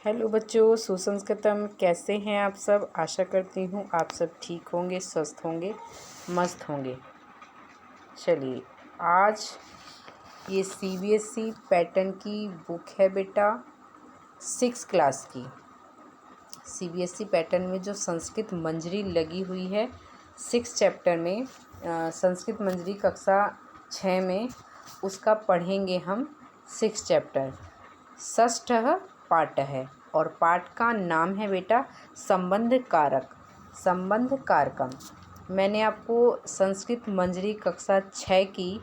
Hello बच्चों, सुसंस्कृतम। कैसे हैं आप सब? आशा करती हूँ आप सब ठीक होंगे, स्वस्थ होंगे, मस्त होंगे। चलिए, आज ये सीबीएसई पैटर्न की बुक है बेटा, 6 क्लास की। सीबीएसई पैटर्न में जो संस्कृत मंजरी लगी हुई है 6 चैप्टर में, संस्कृत मंजरी कक्षा 6 में, उसका पढ़ेंगे हम 6 चैप्टर। षष्ठ पाठ है और पाठ का नाम है बेटा संबंध कारक, संबंध कारकम। मैंने आपको संस्कृत मंजरी कक्षा 6 की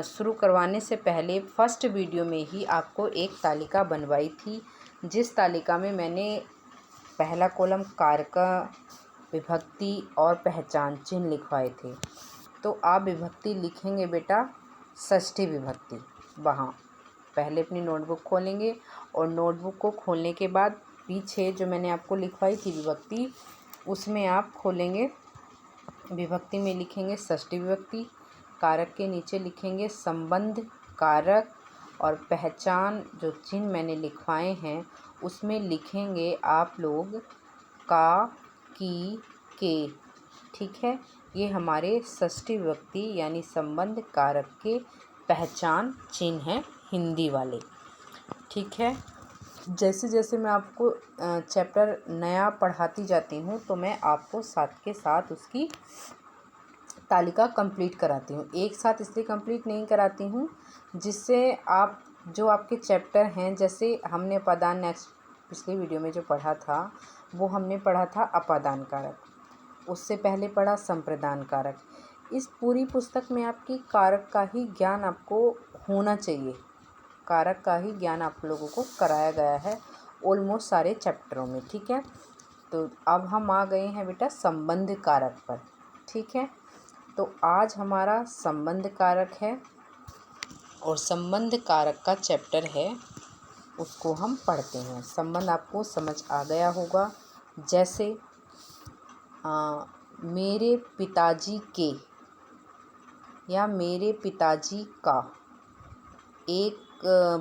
शुरू करवाने से पहले फर्स्ट वीडियो में ही आपको एक तालिका बनवाई थी, जिस तालिका में मैंने पहला कॉलम कारक, विभक्ति और पहचान चिन्ह लिखवाए थे। तो आप विभक्ति लिखेंगे बेटा षष्ठी विभक्ति। वहाँ पहले अपनी नोटबुक खोलेंगे और नोटबुक को खोलने के बाद पीछे जो मैंने आपको लिखवाई थी विभक्ति, उसमें आप खोलेंगे, विभक्ति में लिखेंगे षष्ठी विभक्ति, कारक के नीचे लिखेंगे संबंध कारक, और पहचान जो चिन्ह मैंने लिखवाए हैं उसमें लिखेंगे आप लोग का, की, के। ठीक है, ये हमारे षष्ठी विभक्ति यानी संबंध कारक के पहचान चिन्ह हैं हिंदी वाले। ठीक है, जैसे जैसे मैं आपको चैप्टर नया पढ़ाती जाती हूँ तो मैं आपको साथ के साथ उसकी तालिका कंप्लीट कराती हूँ। एक साथ इसलिए कंप्लीट नहीं कराती हूँ जिससे आप जो आपके चैप्टर हैं, जैसे हमने अपादान नेक्स्ट पिछली वीडियो में जो पढ़ा था वो हमने पढ़ा था अपादान कारक, उससे पहले पढ़ा संप्रदान कारक। इस पूरी पुस्तक में आपकी कारक का ही ज्ञान आपको होना चाहिए, कारक का ही ज्ञान आप लोगों को कराया गया है ऑलमोस्ट सारे चैप्टरों में। ठीक है, तो अब हम आ गए हैं बेटा संबंध कारक पर। ठीक है, तो आज हमारा संबंध कारक है और संबंध कारक का चैप्टर है, उसको हम पढ़ते हैं। संबंध आपको समझ आ गया होगा, जैसे मेरे पिताजी के या मेरे पिताजी का एक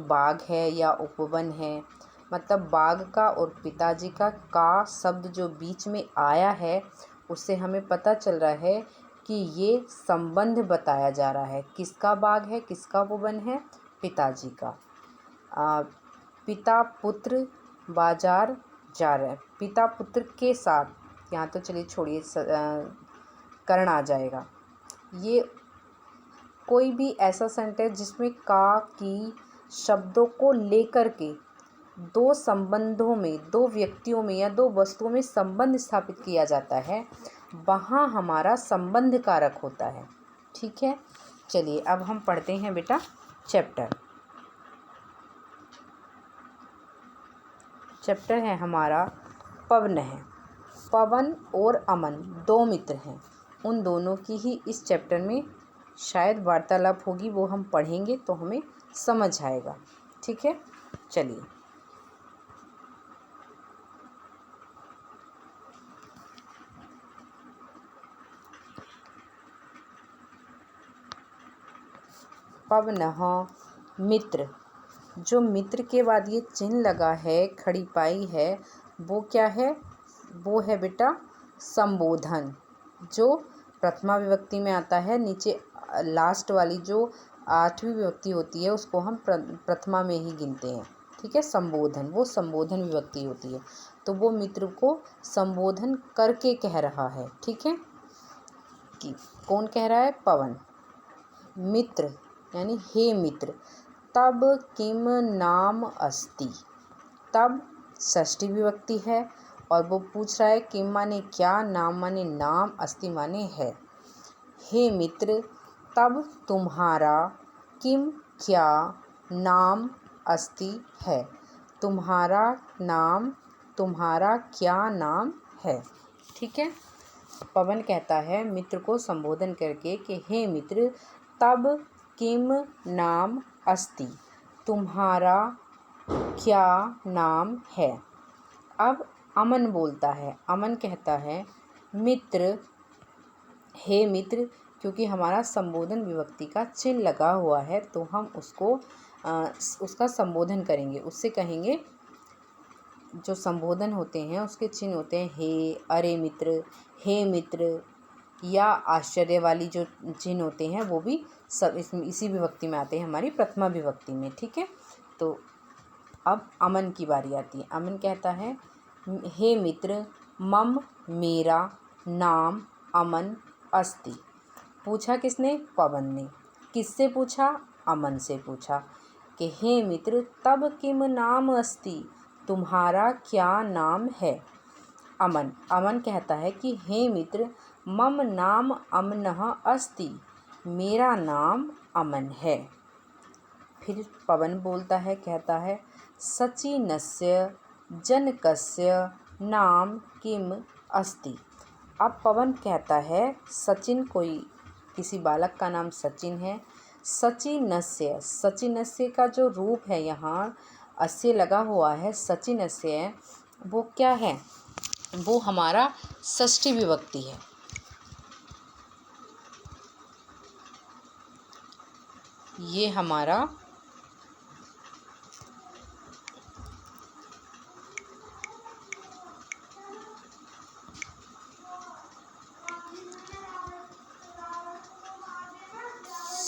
बाग है या उपवन है, मतलब बाग का और पिताजी का शब्द जो बीच में आया है उससे हमें पता चल रहा है कि ये संबंध बताया जा रहा है। किसका बाग है, किसका उपवन है? पिताजी का। पिता पुत्र बाजार जा रहे हैं, पिता पुत्र के साथ, यहाँ तो चलिए छोड़िए कर्ण आ जाएगा। ये कोई भी ऐसा सेंटेंस जिसमें का, की शब्दों को लेकर के दो संबंधों में, दो व्यक्तियों में या दो वस्तुओं में संबंध स्थापित किया जाता है, वहाँ हमारा संबंध कारक होता है। ठीक है, चलिए अब हम पढ़ते हैं बेटा चैप्टर। चैप्टर है हमारा पवन है। पवन और अमन दो मित्र हैं, उन दोनों की ही इस चैप्टर में शायद वार्तालाप होगी, वो हम पढ़ेंगे तो हमें समझ आएगा। ठीक है, चलिए। पवनः मित्र, जो मित्र के बाद ये चिन्ह लगा है, खड़ी पाई है, वो क्या है? वो है बेटा संबोधन, जो प्रथमा विभक्ति में आता है। नीचे लास्ट वाली जो 8वीं विभक्ति होती है उसको हम प्रथमा में ही गिनते हैं। ठीक है, संबोधन, वो संबोधन विभक्ति होती है। तो वो मित्र को संबोधन करके कह रहा है। ठीक है, कि कौन कह रहा है? पवन। मित्र यानी हे मित्र, तब किम नाम अस्ति, तब षष्ठी विभक्ति है और वो पूछ रहा है किम माने क्या, नाम माने नाम, अस्ति माने है। हे मित्र, तब तुम्हारा किम क्या नाम अस्ति है, तुम्हारा नाम, तुम्हारा क्या नाम है। ठीक है, पवन कहता है मित्र को संबोधन करके कि हे मित्र, तब किम नाम अस्ति, तुम्हारा क्या नाम है। अब अमन बोलता है, अमन कहता है मित्र, हे मित्र, क्योंकि हमारा संबोधन विभक्ति का चिन्ह लगा हुआ है तो हम उसको उसका संबोधन करेंगे, उससे कहेंगे जो संबोधन होते हैं उसके चिन्ह होते हैं हे, अरे मित्र, हे मित्र, या आश्चर्य वाली जो चिन्ह होते हैं वो भी सब इसमें इसी विभक्ति में आते हैं, हमारी प्रथमा विभक्ति में। ठीक है, तो अब अमन की बारी आती है। अमन कहता है हे मित्र, मम मेरा नाम अमन अस्ति। पूछा किसने? पवन ने। किससे पूछा? अमन से पूछा कि हे मित्र तब किम नाम अस्ति, तुम्हारा क्या नाम है? अमन कहता है कि हे मित्र मम नाम अमनः अस्ति, मेरा नाम अमन है। फिर पवन बोलता है, कहता है सचिनस्य जनकस्य नाम किम अस्ति। अब पवन कहता है सचिन, कोई किसी बालक का नाम सचिन है। सचिनस्य का जो रूप है यहाँ अस्य लगा हुआ है, सचिनस्य, वो क्या है? वो हमारा षष्ठी विभक्ति है। ये हमारा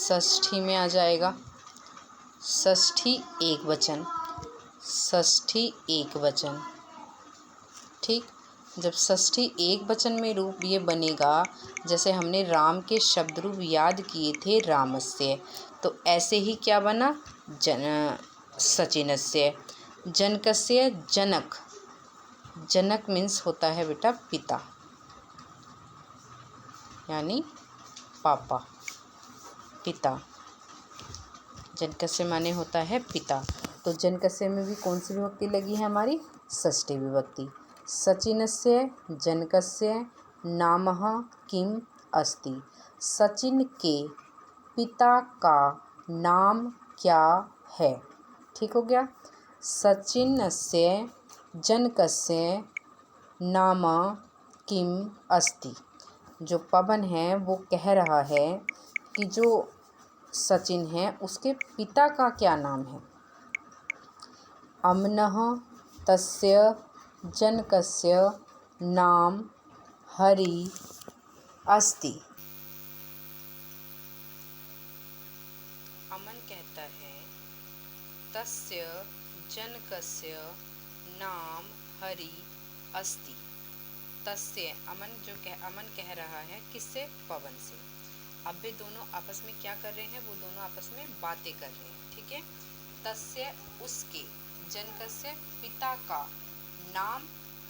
षष्ठी में आ जाएगा। षष्ठी एक वचन, षष्ठी एक वचन। ठीक, जब षष्ठी एक वचन में रूप ये बनेगा, जैसे हमने राम के शब्द रूप याद किए थे रामस्य, तो ऐसे ही क्या बना? सचिनस्य। जनकस्य जनक, जनक मीन्स होता है बेटा पिता, यानी पापा, पिता। जनकस्य माने होता है पिता। तो जनकस्य में भी कौन सी विभक्ति लगी है? हमारी षष्ठी विभक्ति। सचिनस्य जनकस्य नामः किम अस्ति, सचिन के पिता का नाम क्या है? ठीक हो गया। सचिनस्य जनकस्य नाम किम अस्ति। जो पवन है वो कह रहा है कि जो सचिन है उसके पिता का क्या नाम है? अमनः तस्य जनकस्य नाम हरि अस्ति। अमन कहता है तस्य जनकस्य नाम हरि अस्ति। तस्य अमन कह रहा है किससे? पवन से। अब वे दोनों आपस में क्या कर रहे हैं? वो दोनों आपस में बातें कर रहे हैं। ठीक है, तस्य उसके, जनकस्य पिता का, नाम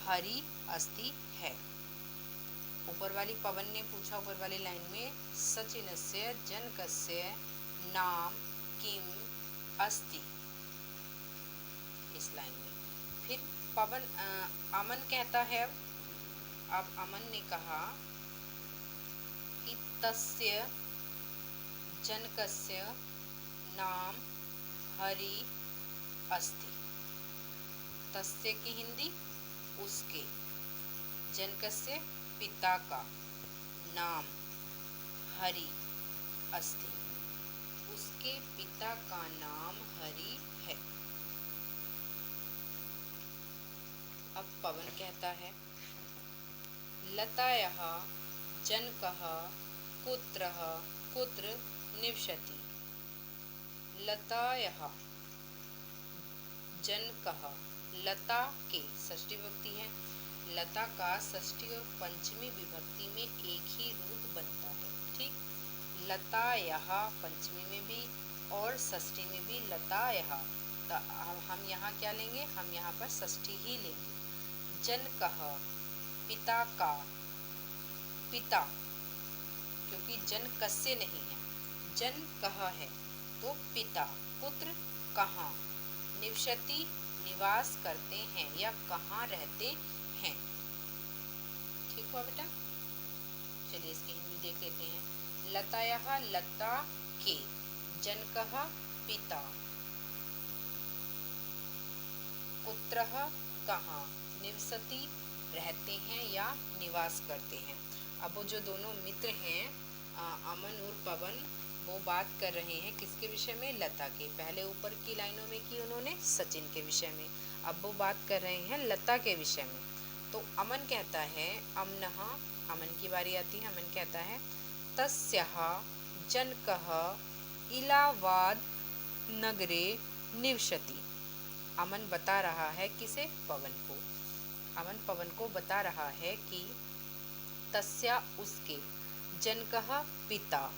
हरि अस्ति है। ऊपर वाली पवन ने पूछा, ऊपर वाली लाइन में सचिनस्य जनकस्य नाम किम अस्ति, इस लाइन में। फिर अमन कहता है, अब अमन ने कहा कि तस्य जनकस्य नाम हरि अस्ति। तस्य की हिंदी उसके, जनकस्य पिता का, नाम हरि अस्ति, उसके पिता का नाम हरि है। अब पवन कहता है लतायाः जनकः कुत्रः कुत्र निवसति। लतायाः जनकः, लता के षष्ठी विभक्ति है। लता का षष्ठी और पंचमी विभक्ति में एक ही रूप बनता है। ठीक, लतायाः पंचमी में भी और षष्ठी में भी लतायाः। तो हम यहाँ क्या लेंगे? हम यहाँ पर षष्ठी ही लेंगे। जनकः पिता का, पिता, क्योंकि जन कस्य नहीं है, जन कह है तो पिता। कुत्र कहाँ, निवसति निवास करते हैं या कहाँ रहते हैं। ठीक हुआ बेटा? चलिए इसकी हिंदी देख लेते हैं। लतायाः लता के, जनकः पिता, कुत्रः कहाँ, निवसति रहते हैं या निवास करते हैं। अब वो जो दोनों मित्र हैं अमन और पवन, वो बात कर रहे हैं किसके विषय में? लता के। पहले ऊपर की लाइनों में की उन्होंने सचिन के विषय में, अब वो बात कर रहे हैं लता के विषय में। तो अमन कहता है, अमनः, अमन की बारी आती है। अमन कहता है तस्याः जनकः इलाहाबाद नगरे निवसति। अमन बता रहा है किसे? पवन को। अमन पवन को बता रहा है कि तस्या उसके, जनकः पिता,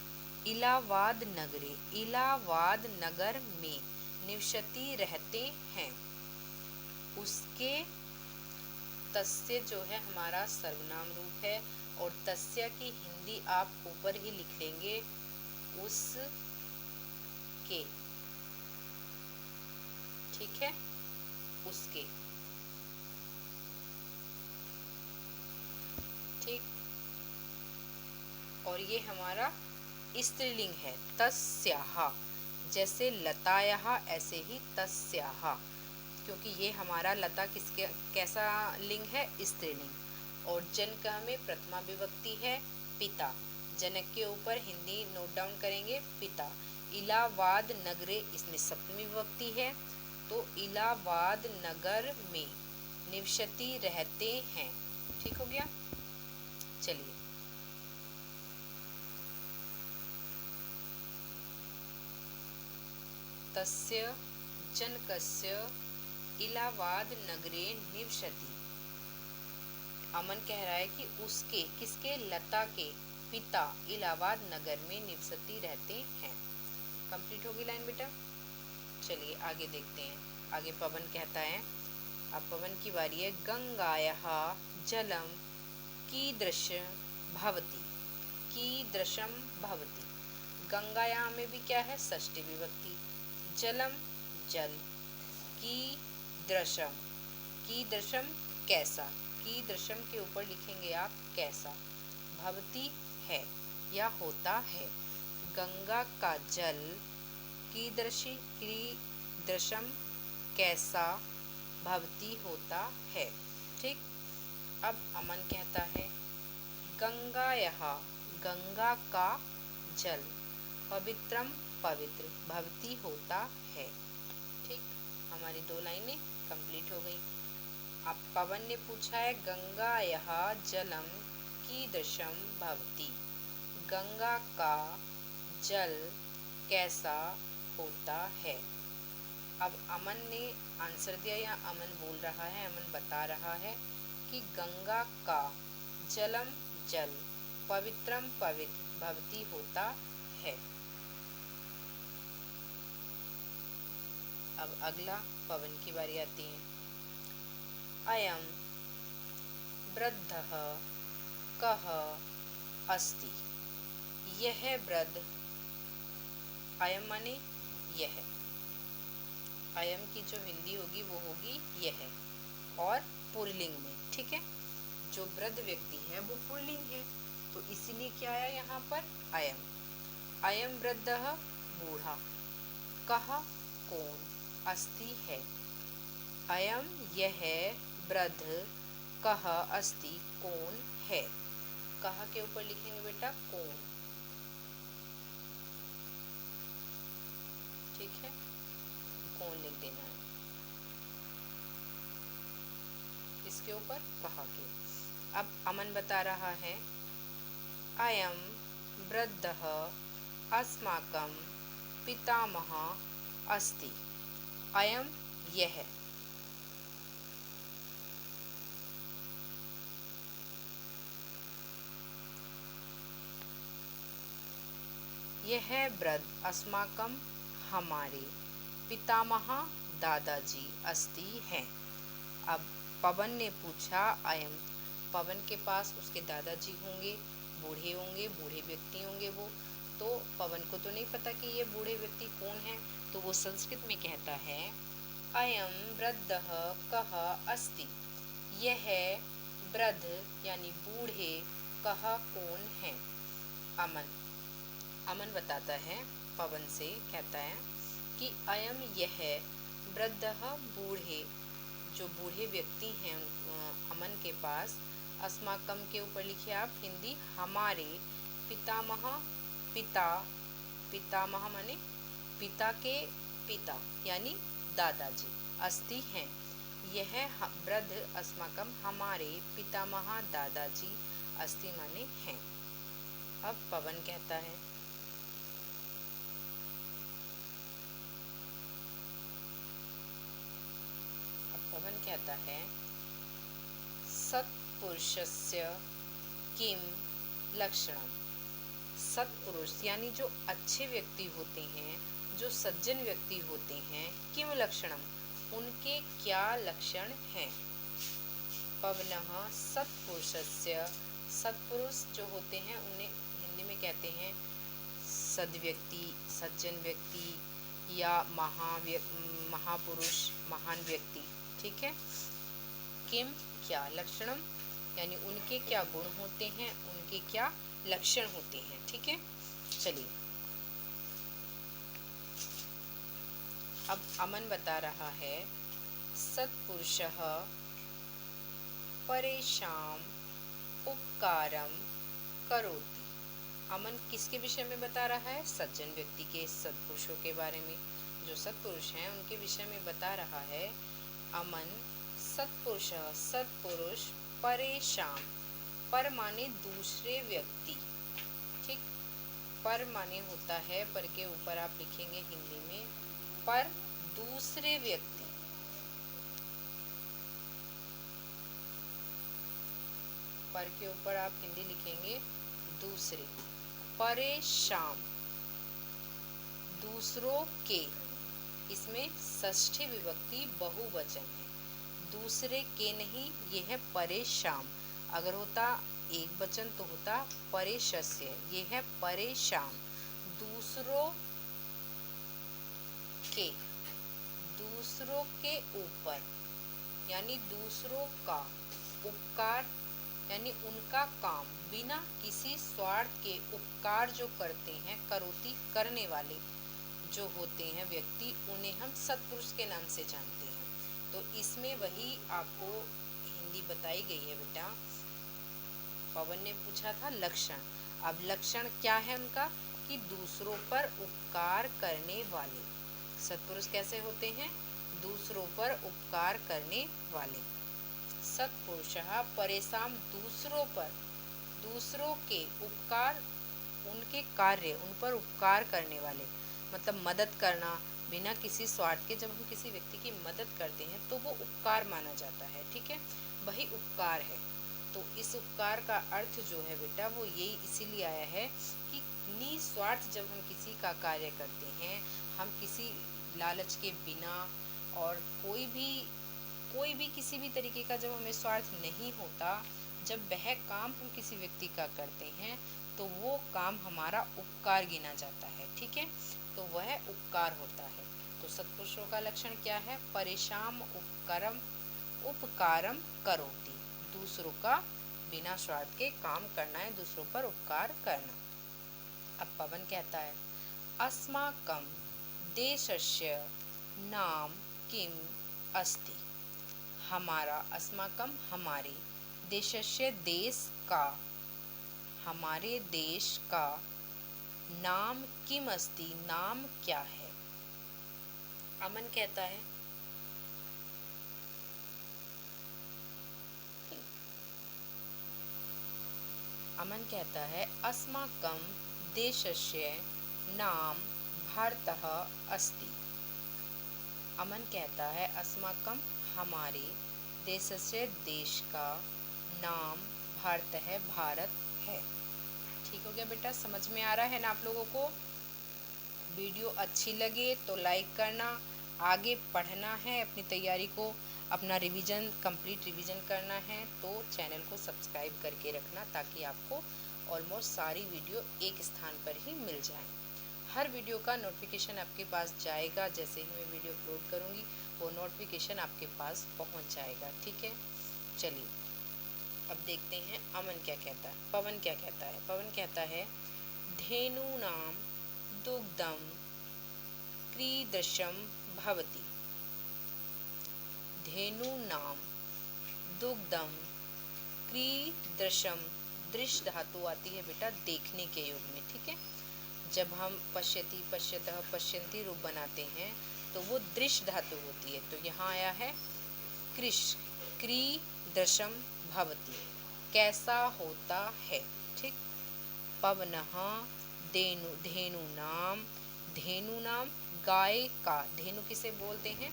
इलाहाबाद नगरे, इलाहाबाद नगर में, निवसति रहते हैं। उसके, तस्य जो है हमारा सर्वनाम रूप है और तस्य की हिंदी आप ऊपर ही लिख लेंगे, उसके। ठीक है, उसके। ठीक, और ये हमारा स्त्रीलिंग है, तस्याः। जैसे लतायाः ऐसे ही तस्याः, क्योंकि ये हमारा लता किसके कैसा लिंग है? स्त्रीलिंग। और जनकः में प्रथमा विभक्ति है पिता, जनक के ऊपर हिंदी नोट डाउन करेंगे पिता। इलाहाबाद नगरे, इसमें सप्तमी विभक्ति है, तो इलाहाबाद नगर में निवसति रहते हैं। ठीक हो गया। चलिए, तस्य जनकस्य इलाहाबाद नगरे निवसति। अमन कह रहा है कि उसके, किसके? लता के पिता इलाहाबाद नगर में निवसति रहते हैं। कंप्लीट होगी लाइन बेटा। चलिए आगे देखते हैं। आगे पवन कहता है, अब पवन की बारी है। गंगायाः जलम कीदृशं भवति, कीदृशं भवति। गंगायाः में भी क्या है? षष्ठी विभक्ति। जलम जल, कीदृशं, कीदृशं कैसा, कीदृशं के ऊपर लिखेंगे आप कैसा। भवति है या होता है। गंगा का जल कीदृशी, कीदृशं कैसा, भवति होता है। ठीक, अब अमन कहता है गंगायाः, गंगा का जल, पवित्रम पवित्र, भवति होता है। ठीक, हमारी 2 लाइनें कंप्लीट हो गई। अब पवन ने पूछा है गंगायाः जलम कीदृशं भवति, गंगा का जल कैसा होता है। अब अमन ने आंसर दिया या अमन बोल रहा है, अमन बता रहा है कि गंगा का जलम जल, पवित्रम पवित्र, भवति होता है। अब अगला पवन की बारी आती है। अयं वृद्धः कः अस्ति। यह वृद्ध, अयं माने यह, अयं की जो हिंदी होगी वो होगी यह, और पुल्लिंग में। ठीक है, जो वृद्ध व्यक्ति है वो पुल्लिंग है, तो इसीलिए क्या आया यहाँ पर? अयं। अयं वृद्धः बूढ़ा, कः कौन, अस्ति है। अयं यह वृद्ध, कः अस्ति कौन है। कः के ऊपर लिखेंगे बेटा कौन। ठीक है, कौन लिख देना है इसके ऊपर, कः के। अब अमन बता रहा है अयं वृद्धः अस्माकं पितामहः अस्ति। अयं यह, यह वृद्ध अस्माकं हमारे, पितामह दादाजी अस्ति हैं। अब पवन ने पूछा अयं, पवन के पास उसके दादाजी होंगे, बूढ़े होंगे, बूढ़े व्यक्ति होंगे वो, तो पवन को तो नहीं पता कि ये बूढ़े व्यक्ति कौन है, तो वो संस्कृत में कहता है अयं वृद्धः कः अस्ति। यह वृद्ध यानी बूढ़े कः कौन है। अमन बताता है पवन से, कहता है कि अयम यह वृद्धः बूढ़े, जो बूढ़े व्यक्ति हैं अमन के पास, अस्माकम के ऊपर लिखिए आप हिंदी हमारे, पितामह, पिता, पितामह माने पिता के पिता यानी दादाजी, अस्ति हैं, यह वृद्ध अस्माकम हमारे पितामह दादाजी अस्ति माने हैं। अब पवन कहता है, सत्पुरुषस्य किम लक्षणम। सत्पुरुष यानी जो अच्छे व्यक्ति होते हैं, जो सज्जन व्यक्ति होते हैं, किम लक्षणम उनके क्या लक्षण हैं। पवनः सत्पुरुषस्य, सत्पुरुष जो होते हैं उन्हें हिंदी में कहते हैं सद्व्यक्ति, सज्जन व्यक्ति या महापुरुष, महान व्यक्ति। ठीक है। किम क्या लक्षणम यानी उनके क्या गुण होते हैं, उनके क्या लक्षण होते हैं। ठीक है। चलिए अब अमन बता रहा है, सत्पुरुषः परेषां उपकारं करोति। अमन किसके विषय में बता रहा है? सज्जन व्यक्ति के, सत्पुरुषों के बारे में। जो सत्पुरुष हैं उनके विषय में बता रहा है अमन। सत्पुरुष, सत्पुरुष परेषां, पर माने दूसरे व्यक्ति। ठीक, पर माने होता है, पर के ऊपर आप लिखेंगे हिंदी में पर दूसरे व्यक्ति। पर के ऊपर आप हिंदी लिखेंगे दूसरे। परेशान दूसरों के, इसमें षष्ठी विभक्ति बहुवचन है। दूसरे के नहीं, ये है परेशान। अगर होता एक वचन तो होता परेशस्य, ये है परेशान। दूसरों के, दूसरों के ऊपर यानी दूसरों का, उपकार यानी उनका काम, बिना किसी स्वार्थ के उपकार जो करते हैं, करोति करने वाले जो होते हैं व्यक्ति, उन्हें हम सत्पुरुष के नाम से जानते हैं। तो इसमें वही आपको हिंदी बताई गई है बेटा। पवन ने पूछा था लक्षण। अब लक्षण क्या है उनका कि दूसरों पर उपकार करने वाले। सत्पुरुष कैसे होते हैं? दूसरों पर उपकार करने वाले। सत्पुरुषः परेषां, दूसरों पर, दूसरों के उपकार, उनके कार्य, उन पर उपकार करने वाले, मतलब मदद करना बिना किसी स्वार्थ के। जब हम किसी व्यक्ति की मदद करते हैं तो वो उपकार माना जाता है। ठीक है, वही उपकार है। तो इस उपकार का अर्थ जो है बेटा वो यही इसीलिए आया है कि निस्वार्थ जब हम किसी का कार्य करते हैं, हम किसी लालच के बिना, और कोई भी किसी भी तरीके का जब हमें स्वार्थ नहीं होता, जब वह काम हम किसी व्यक्ति का करते हैं तो वो काम हमारा उपकार गिना जाता है। ठीक है, तो वह उपकार होता है। तो सत्पुरुषों का लक्षण क्या है? परेशान उपकारम करोति, दूसरों का बिना स्वार्थ के काम करना है, दूसरों पर उपकार करना। अब पवन कहता है, अस्माकं देशस्य नाम किम अस्ति। हमारा, अस्माकं हमारे, देशस्य देश का, हमारे देश का, नाम किम अस्ति नाम क्या है। अमन कहता है, अमन कहता है अस्माकं देशस्य नाम भारतः अस्ति। अमन कहता है अस्माकं हमारे, देशस्य देश का, नाम भारत है, भारत है। ठीक हो गया बेटा, समझ में आ रहा है ना आप लोगों को? वीडियो अच्छी लगे तो लाइक करना। आगे पढ़ना है, अपनी तैयारी को, अपना रिवीजन, कंप्लीट रिवीजन करना है तो चैनल को सब्सक्राइब करके रखना, ताकि आपको ऑलमोस्ट सारी वीडियो एक स्थान पर ही मिल जाए। हर वीडियो का नोटिफिकेशन आपके पास जाएगा। जैसे ही मैं वीडियो अपलोड करूँगी वो नोटिफिकेशन आपके पास पहुँच जाएगा। ठीक है, चलिए अब देखते हैं अमन क्या कहता है, पवन क्या कहता है। पवन कहता है, धेनूनां दुग्धं कीदृशं भवति। धेनूनां दुग्धं कीदृशं, दृश्य धातु आती है बेटा देखने के योग में। ठीक है, जब हम पश्यति, पश्यतः, पश्यन्ति रूप बनाते हैं तो वो दृश्य धातु होती है। तो यहाँ आया है कृष क्रीदृशम भवति, कैसा होता है। ठीक। पवनः धेनूनाम गाय का, धेनु किसे बोलते हैं,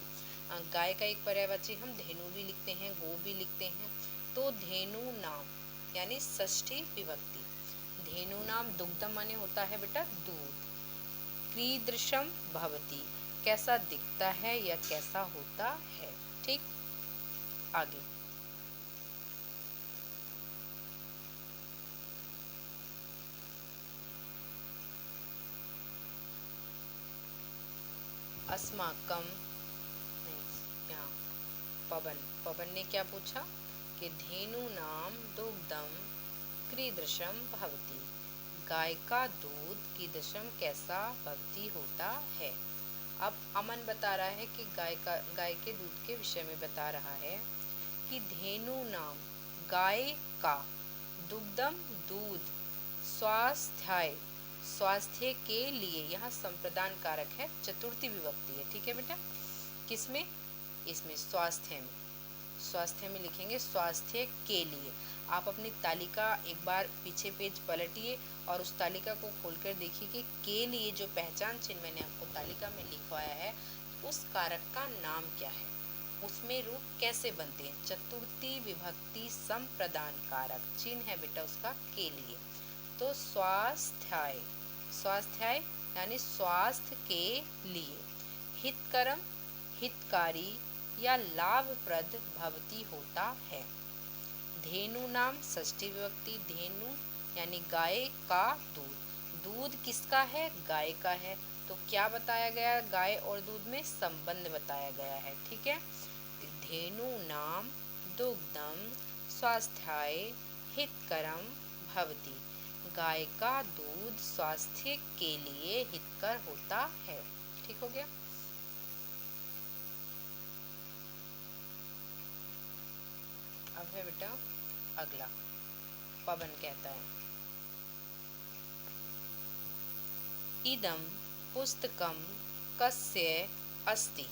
गाय का एक पर्यायवाची हम धेनु भी लिखते हैं, गो भी लिखते हैं। तो धेनु नाम यानी षष्ठी विभक्ति, धेनु नाम दुग्धम माने होता है बेटा दूध, कीदृशम भवति कैसा दिखता है या कैसा होता है। ठीक। आगे अस्माकम, यहाँ पवन ने क्या पूछा कि धेनु नाम दुग्धम कीदृशम भवति, गाय का दूध कीदृशम कैसा भवति होता है। अब अमन बता रहा है कि गाय के दूध के विषय में बता रहा है कि धेनु नाम गाय का, दुग्धम दूध, स्वास्थ्य के लिए, यहाँ संप्रदान कारक है, चतुर्थी विभक्ति है। ठीक है बेटा, किसमें, इसमें स्वास्थ्य में लिखेंगे स्वास्थ्य के लिए। आप अपनी तालिका एक बार पीछे पेज पलटिए और उस तालिका को खोलकर देखिए कि के लिए जो पहचान चिन्ह मैंने आपको तालिका में लिखवाया है उस कारक का नाम क्या है, उसमें रूप कैसे बनते हैं। चतुर्थी विभक्ति संप्रदान कारक चिन्ह है बेटा उसका के लिए। तो स्वास्थ्याय यानी स्वास्थ्य के लिए, हितकरम हितकारी या लाभप्रद भवती होता है। धेनु नाम षष्ठी विभक्ति, धेनु यानी गाय का दूध, दूध किसका है, गाय का है। तो क्या बताया गया, गाय और दूध में संबंध बताया गया है। ठीक है, धेनु नाम दुग्धम स्वास्थ्याय हितकरम भवति, गाय का दूध स्वास्थ्य के लिए हितकर होता है। ठीक हो गया। अब है बेटा अगला, पवन कहता है इदं पुस्तकं कस्य अस्ति,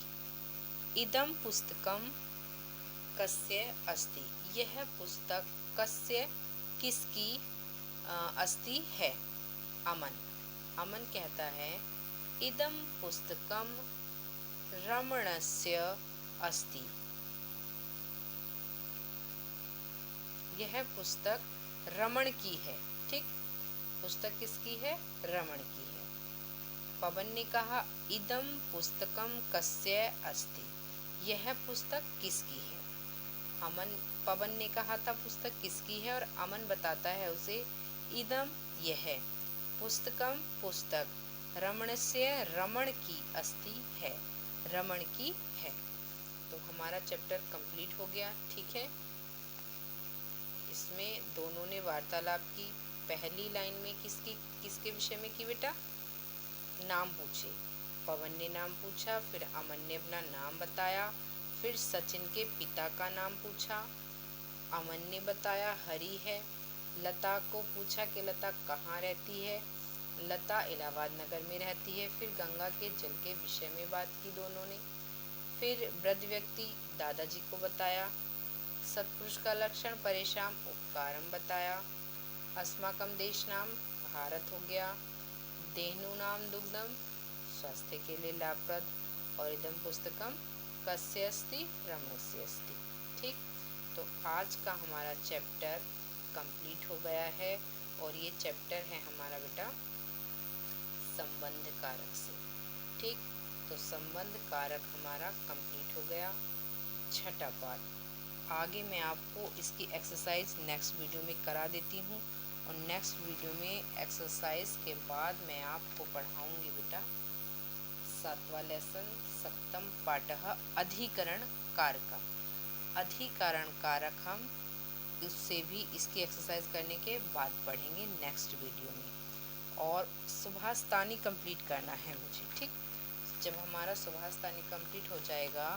इदं पुस्तकं कस्य अस्ति, यह पुस्तक कस्य किसकी अस्ति है। अमन कहता है इदं पुस्तकं रमणस्य अस्ति, यह पुस्तक रमण की है। ठीक, पुस्तक किसकी है, रमण की है। पवन ने कहा इदं पुस्तकं कस्य अस्ति, यह पुस्तक किसकी है। पवन ने कहा था पुस्तक किसकी है और अमन बताता है उसे इदं यह, पुस्तकम पुस्तक, रमणस्य रमण की, अस्ति है रमण की है। तो हमारा चैप्टर कंप्लीट हो गया। ठीक है, इसमें दोनों ने वार्तालाप की। पहली लाइन में किसके विषय में की बेटा, नाम पूछे। पवन ने नाम पूछा, फिर अमन ने अपना नाम बताया, फिर सचिन के पिता का नाम पूछा, अमन ने बताया हरि है। लता को पूछा कि लता कहाँ रहती है, लता इलाहाबाद नगर में रहती है। फिर गंगा के जल के विषय में बात की दोनों ने। फिर वृद्ध व्यक्ति दादाजी को बताया, सत्पुरुष का लक्षण परेशान उपकारम बताया, अस्माकम देश नाम भारत हो गया, धेनु नाम दुग्धम स्वास्थ्य के लिए लाभप्रद, और इदम पुस्तकम कस्य अस्ति रमणस्य अस्ति। ठीक, तो आज का हमारा चैप्टर कंप्लीट हो गया है और ये चैप्टर है हमारा बेटा संबंध कारक से। ठीक, तो संबंध कारक हमारा कंप्लीट हो गया, छठा पार्ट। आगे मैं आपको इसकी एक्सरसाइज नेक्स्ट वीडियो में करा देती हूँ और नेक्स्ट वीडियो में एक्सरसाइज के बाद मैं आपको पढ़ाऊँगी बेटा 7वां लेसन, सप्तम पाठः अधिकरण कारकम। अधिकरण कारक हम उससे भी इसकी एक्सरसाइज करने के बाद पढ़ेंगे नेक्स्ट वीडियो में। और सुभाषतानी कंप्लीट करना है मुझे। ठीक, जब हमारा सुभाषतानी कंप्लीट हो जाएगा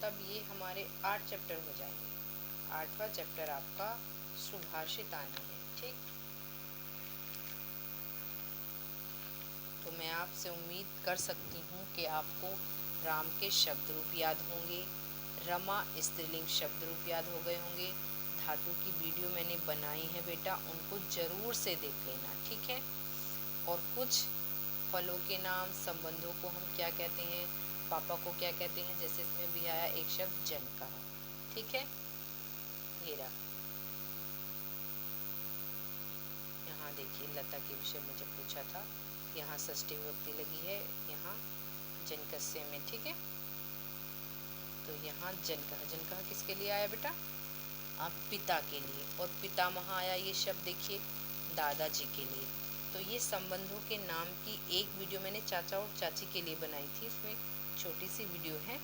तब ये हमारे 8 चैप्टर हो जाएंगे। 8वां चैप्टर आपका सुभाषितानी है। ठीक, तो मैं आपसे उम्मीद कर सकती हूँ कि आपको राम के शब्द रूप याद होंगे, रमा स्त्रीलिंग शब्द रूप याद हो गए होंगे। धातु की वीडियो मैंने बनाई है बेटा, उनको जरूर से देख लेना, ठीक है। और कुछ फलों के नाम, संबंधों को हम क्या कहते हैं, पापा को क्या कहते हैं, जैसे इसमें भी आया एक शब्द जन का, ठीक है। ये रहा, यहाँ देखिए लता के विषय में जब पूछा था, यहाँ षष्ठी विभक्ति लगी है, यहाँ जनकस्य में, ठीक है। तो यहाँ जनकह किसके लिए आया बेटा, आप पिता के लिए। और पितामह आया ये शब्द देखिए दादाजी के लिए। तो ये संबंधों के नाम की एक वीडियो मैंने चाचा और चाची के लिए बनाई थी, उसमें छोटी सी वीडियो है,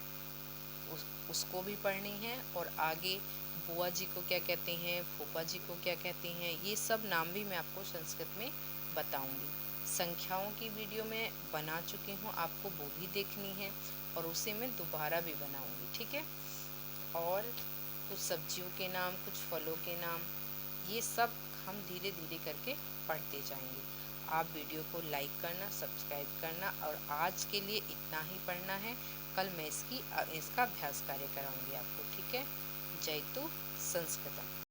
उसको भी पढ़नी है। और आगे बुआ जी को क्या कहते हैं, फूफा जी को क्या कहते हैं, ये सब नाम भी मैं आपको संस्कृत में बताऊंगी। संख्याओं की वीडियो मैं बना चुकी हूँ, आपको वो भी देखनी है और उसे मैं दोबारा भी बनाऊंगी, ठीक है। और कुछ सब्जियों के नाम, कुछ फलों के नाम, ये सब हम धीरे धीरे करके पढ़ते जाएंगे। आप वीडियो को लाइक करना, सब्सक्राइब करना, और आज के लिए इतना ही पढ़ना है। कल मैं इसका अभ्यास कार्य कराऊंगी आपको, ठीक है। जयतु संस्कृतम।